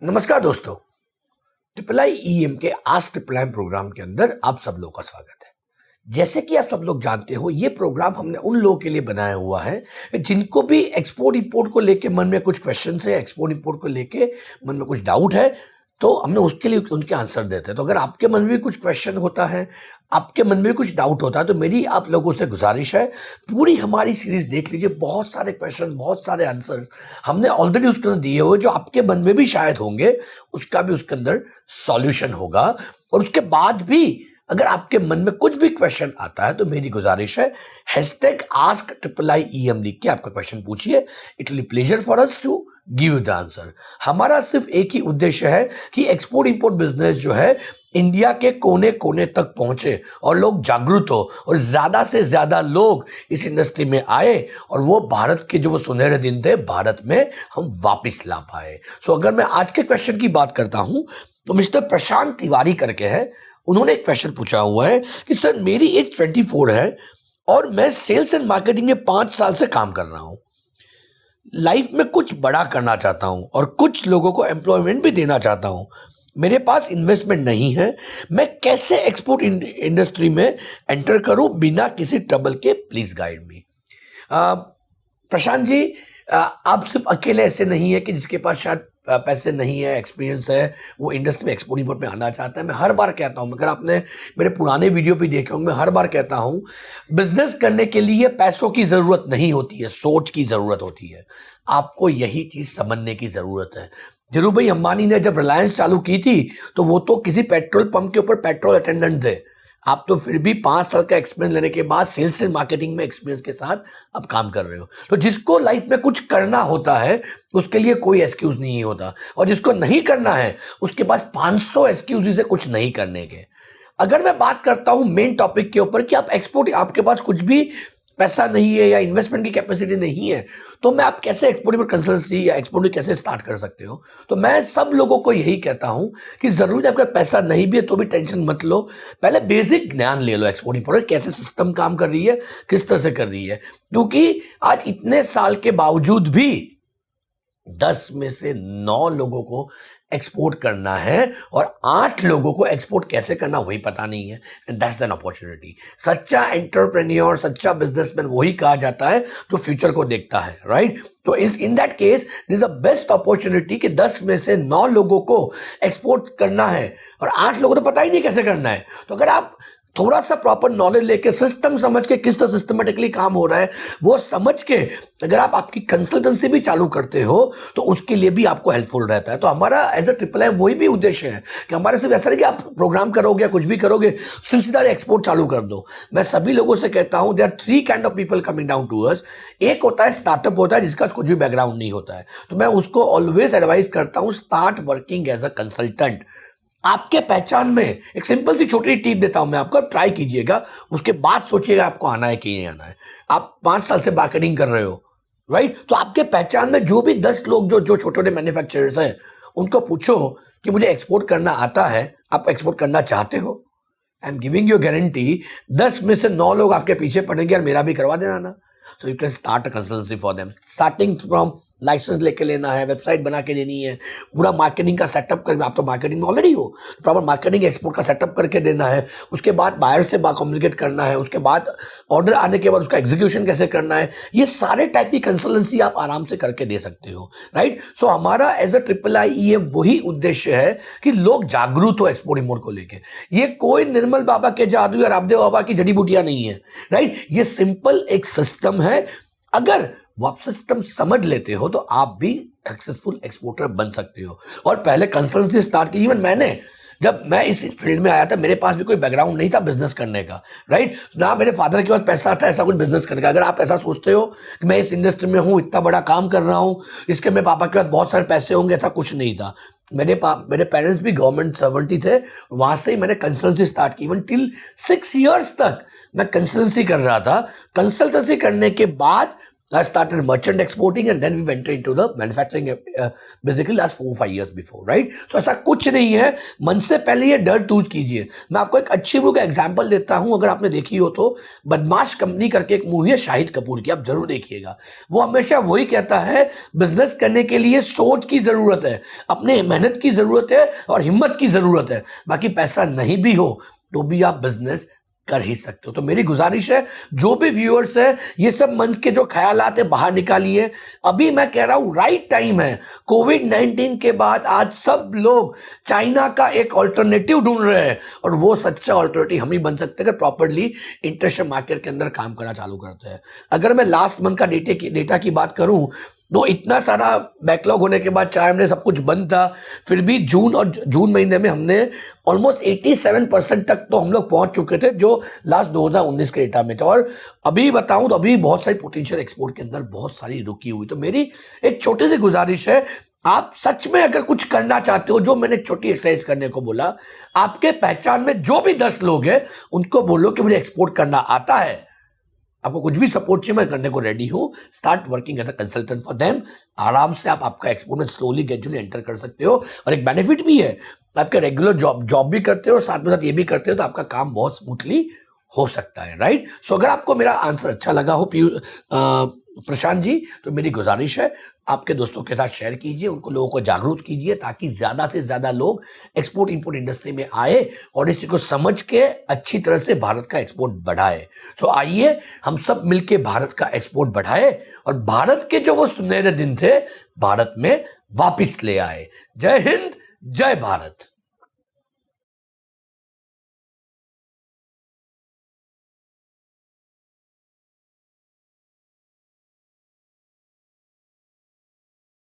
नमस्कार दोस्तों। Triple I EM के आज ट्रिपल आई प्रोग्राम के अंदर आप सब लोगों का स्वागत है। जैसे कि आप सब लोग जानते हो, ये प्रोग्राम हमने उन लोगों के लिए बनाया हुआ है जिनको भी एक्सपोर्ट इंपोर्ट को लेके मन में कुछ क्वेश्चन है, एक्सपोर्ट इंपोर्ट को लेके मन में कुछ डाउट है, तो हमने उसके लिए उनके आंसर देते हैं। तो अगर आपके मन में भी कुछ क्वेश्चन होता है, आपके मन में भी कुछ डाउट होता है, तो मेरी आप लोगों से गुजारिश है, पूरी हमारी सीरीज देख लीजिए। बहुत सारे क्वेश्चन, बहुत सारे आंसर हमने ऑलरेडी उसके अंदर दिए हुए, जो आपके मन में भी शायद होंगे, उसका भी उसके अंदर सॉल्यूशन होगा। और उसके बाद भी अगर आपके मन में कुछ भी क्वेश्चन आता है, तो मेरी गुजारिश है, #AskIIEM लिख के आपका क्वेश्चन पूछिए। It will be pleasure for us to give you the answer. हमारा सिर्फ एक ही उद्देश्य है कि एक्सपोर्ट इंपोर्ट बिजनेस जो है इंडिया के कोने कोने तक पहुंचे और लोग जागरूक हो और ज्यादा से ज्यादा लोग इस इंडस्ट्री में आए और वो भारत के जो वो सुनहरे दिन थे, भारत में हम वापस ला पाए। सो अगर मैं आज के क्वेश्चन की बात करता हूं, तो मिस्टर प्रशांत तिवारी करके है, उन्होंने एक क्वेश्चन पूछा हुआ है कि सर, मेरी एज 24 है और मैं सेल्स एंड मार्केटिंग में 5 साल से काम कर रहा हूं। लाइफ में कुछ बड़ा करना चाहता हूं और कुछ लोगों को एम्प्लॉयमेंट भी देना चाहता हूं। मेरे पास इन्वेस्टमेंट नहीं है। मैं कैसे एक्सपोर्ट इंडस्ट्री में एंटर करूं बिना किसी ट्रबल के? Please guide me. Prashant ji, आप सिर्फ अकेले ऐसे नहीं है कि जिसके पास शायद पैसे नहीं है, एक्सपीरियंस है, वो इंडस्ट्री में एक्सपोर्ट इंपोर्ट में आना चाहता है। मैं हर बार कहता हूं, अगर आपने मेरे पुराने वीडियो भी देखे होंगे, मैं हर बार कहता हूं, बिजनेस करने के लिए पैसों की जरूरत नहीं होती है, सोच की जरूरत होती है। आपको यही चीज समझने की जरूरत है। धीरू भाई अंबानी ने जब रिलायंस चालू की थी, तो वो तो किसी पेट्रोल पंप के ऊपर पेट्रोल अटेंडेंट थे। आप तो फिर भी 5 साल का एक्सपीरियंस लेने के बाद सेल्स एंड मार्केटिंग में एक्सपीरियंस के साथ आप काम कर रहे हो। तो जिसको लाइफ में कुछ करना होता है, उसके लिए कोई एक्सक्यूज नहीं होता, और जिसको नहीं करना है, उसके पास 500 एक्सक्यूज है कुछ नहीं करने के। अगर मैं बात करता हूं मेन टॉपिक के ऊपर कि आप एक्सपोर्ट, आपके पास कुछ भी पैसा नहीं है या इन्वेस्टमेंट की कैपेसिटी नहीं है, तो मैं आप कैसे एक्सपोर्ट पर कंसल्टेंसी या एक्सपोर्ट में कैसे स्टार्ट कर सकते हो? तो मैं सब लोगों को यही कहता हूं कि जरूर आपका पैसा नहीं भी है तो भी टेंशन मत लो। पहले बेसिक ज्ञान ले लो एक्सपोर्ट इंपोर्ट, कैसे सिस्टम काम कर रही है, किस तरह से कर रही है। क्योंकि आज इतने साल के बावजूद भी 10 में से 9 लोगों को एक्सपोर्ट करना है और 8 लोगों को एक्सपोर्ट कैसे करना वही पता नहीं है। And that's an opportunity. सच्चा एंटरप्रेन्योर, सच्चा बिजनेसमैन वही कहा जाता है जो फ्यूचर को देखता है, राइट? तो in that case this is the best opportunity कि 10 में से 9 लोगों को एक्सपोर्ट करना है और 8 लोगों को तो पता ही नहीं कैसे करना है। तो अगर आप थोड़ा सा प्रॉपर नॉलेज लेके, सिस्टम समझ के, किस तरह सिस्टमेटिकली काम हो रहा है वो समझ के अगर आप आपकी कंसल्टेंसी भी चालू करते हो, तो उसके लिए भी आपको हेल्पफुल रहता है। तो हमारा एज अ ट्रिपल आई वही भी उद्देश्य है कि हमारे सिर्फ ऐसा नहीं कि आप प्रोग्राम करोगे या कुछ भी करोगे, सिर्फ सीधा एक्सपोर्ट चालू कर दो। मैं सभी लोगों से कहता हूं, there are 3 kind of people coming down to us. एक होता है स्टार्टअप, होता है जिसका कुछ भी बैकग्राउंड नहीं होता है, तो मैं उसको ऑलवेज एडवाइस करता हूं, start working as a consultant. आपके पहचान में एक सिंपल सी छोटी टिप देता हूं मैं आपको, ट्राई कीजिएगा, उसके बाद सोचिएगा आपको आना है कि नहीं आना है। आप 5 साल से मार्केटिंग कर रहे हो, राइट? तो आपके पहचान में जो भी 10 लोग जो छोटे छोटे मैन्युफैक्चरर्स हैं, उनको पूछो कि मुझे एक्सपोर्ट करना आता है, आप एक्सपोर्ट करना चाहते हो? I am giving you guarantee 10 में से 9 लोग आपके पीछे पड़ेंगे और मेरा भी करवा देना ना। So you can start a consultancy for them. Starting from license लेके लेना है, वेबसाइट बना के देनी है, पूरा मार्केटिंग का सेटअप करके, आप तो मार्केटिंग में ऑलरेडी हो, प्रॉपर मार्केटिंग एक्सपोर्ट का सेटअप करके देना है। उसके बाद बायर से कम्युनिकेट करना है, उसके बाद ऑर्डर आने के बाद उसका एग्जीक्यूशन कैसे करना है, ये सारे टाइप की कंसल्टेंसी आप आराम से करके दे सकते हो, राइट? सो हमारा एज अ ट्रिपल आई ये वही उद्देश्य है कि लोग जागरूक हो एक्सपोर्ट इंपोर्ट को लेके। ये कोई निर्मल बाबा के जादू या रामदेव बाबा की जड़ी बूटियां नहीं है, राइट? ये सिंपल एक सिस्टम है। अगर वो आप सिस्टम समझ लेते हो तो आप भी सक्सेसफुल एक्सपोर्टर बन सकते हो। और पहले कंसल्टेंसी स्टार्ट की, इवन मैंने, जब मैं इस फील्ड में आया था, मेरे पास भी कोई बैकग्राउंड नहीं था बिजनेस करने का, राइट? ना मेरे फादर के पास पैसा था ऐसा कुछ बिजनेस करने का। अगर आप ऐसा सोचते हो कि मैं इस इंडस्ट्री में हूँ, इतना बड़ा काम कर रहा हूँ, इसके मेरे पापा के पास बहुत सारे पैसे होंगे, ऐसा कुछ नहीं था। मेरे पेरेंट्स भी गवर्नमेंट सर्वेंट ही थे, वहां से ही मैंने कंसल्टेंसी स्टार्ट की। इवन टिल 6 इयर्स तक मैं कंसल्टेंसी कर रहा था। कंसल्टेंसी करने के बाद I started merchant exporting and then we went into the manufacturing basically last 4-5 years before, right? So ऐसा कुछ नहीं है, मन से पहले ये डर दूर कीजिए। मैं आपको एक अच्छी मूवी का एग्जांपल देता हूं, अगर आपने देखी हो तो बदमाश कंपनी करके एक मूवी है शाहिद कपूर की, आप जरूर देखिएगा। वो हमेशा वही कहता है बिजनेस करने के लिए सोच की जरूरत है, अपने मेहनत की जरूरत है और हिम्मत की जरूरत है, बाकी पैसा नहीं भी हो तो भी आप बिजनेस कर ही सकते हो। तो मेरी गुजारिश है जो भी व्यूअर्स है, ये सब मन के जो ख्यालात है बाहर निकालिए। अभी मैं कह रहा हूं राइट टाइम है। कोविड-19 के बाद आज सब लोग चाइना का एक ऑल्टरनेटिव ढूंढ रहे हैं और वो सच्चा ऑल्टरनेटिव हम ही बन सकते हैं अगर प्रॉपरली इंटरनेशनल मार्केट के अंदर काम करना चालू करते हैं। अगर मैं लास्ट मंथ का डेटा की बात करूं तो इतना सारा बैकलॉग होने के बाद 4 महीने सब कुछ बंद था, फिर भी जून महीने में हमने ऑलमोस्ट 87% तक तो हम लोग पहुंच चुके थे जो लास्ट 2019 के डेटा में था। और अभी बताऊं तो अभी बहुत सारी पोटेंशियल एक्सपोर्ट के अंदर बहुत सारी रुकी हुई। तो मेरी एक छोटी सी गुजारिश है, आप सच में अगर कुछ करना चाहते हो, जो मैंने एक छोटी एक्सरसाइज करने को बोला, आपके पहचान में जो भी 10 लोग हैं उनको बोलो कि मुझे एक्सपोर्ट करना आता है, आपको कुछ भी सपोर्ट चाहिए मैं करने को रेडी हूं। Start working as a consultant for them. आराम से आप आपका एक्सपोर्ट में स्लोली ग्रेजुअली एंटर कर सकते हो। और एक बेनिफिट भी है, आपके रेगुलर जॉब भी करते हो, साथ में साथ ये भी करते हो, तो आपका काम बहुत स्मूथली हो सकता है, राइट। सो अगर आपको मेरा आंसर अच्छा लगा हो प्रशांत जी, तो मेरी गुजारिश है आपके दोस्तों के साथ शेयर कीजिए, उनको लोगों को जागरूक कीजिए ताकि ज्यादा से ज्यादा लोग एक्सपोर्ट इंपोर्ट इंडस्ट्री में आए और इस चीज को समझ के अच्छी तरह से भारत का एक्सपोर्ट बढ़ाए। सो आइए हम सब मिलके भारत का एक्सपोर्ट बढ़ाए और भारत के जो वो सुनहरे दिन थे भारत में वापिस ले आए। जय हिंद, जय भारत।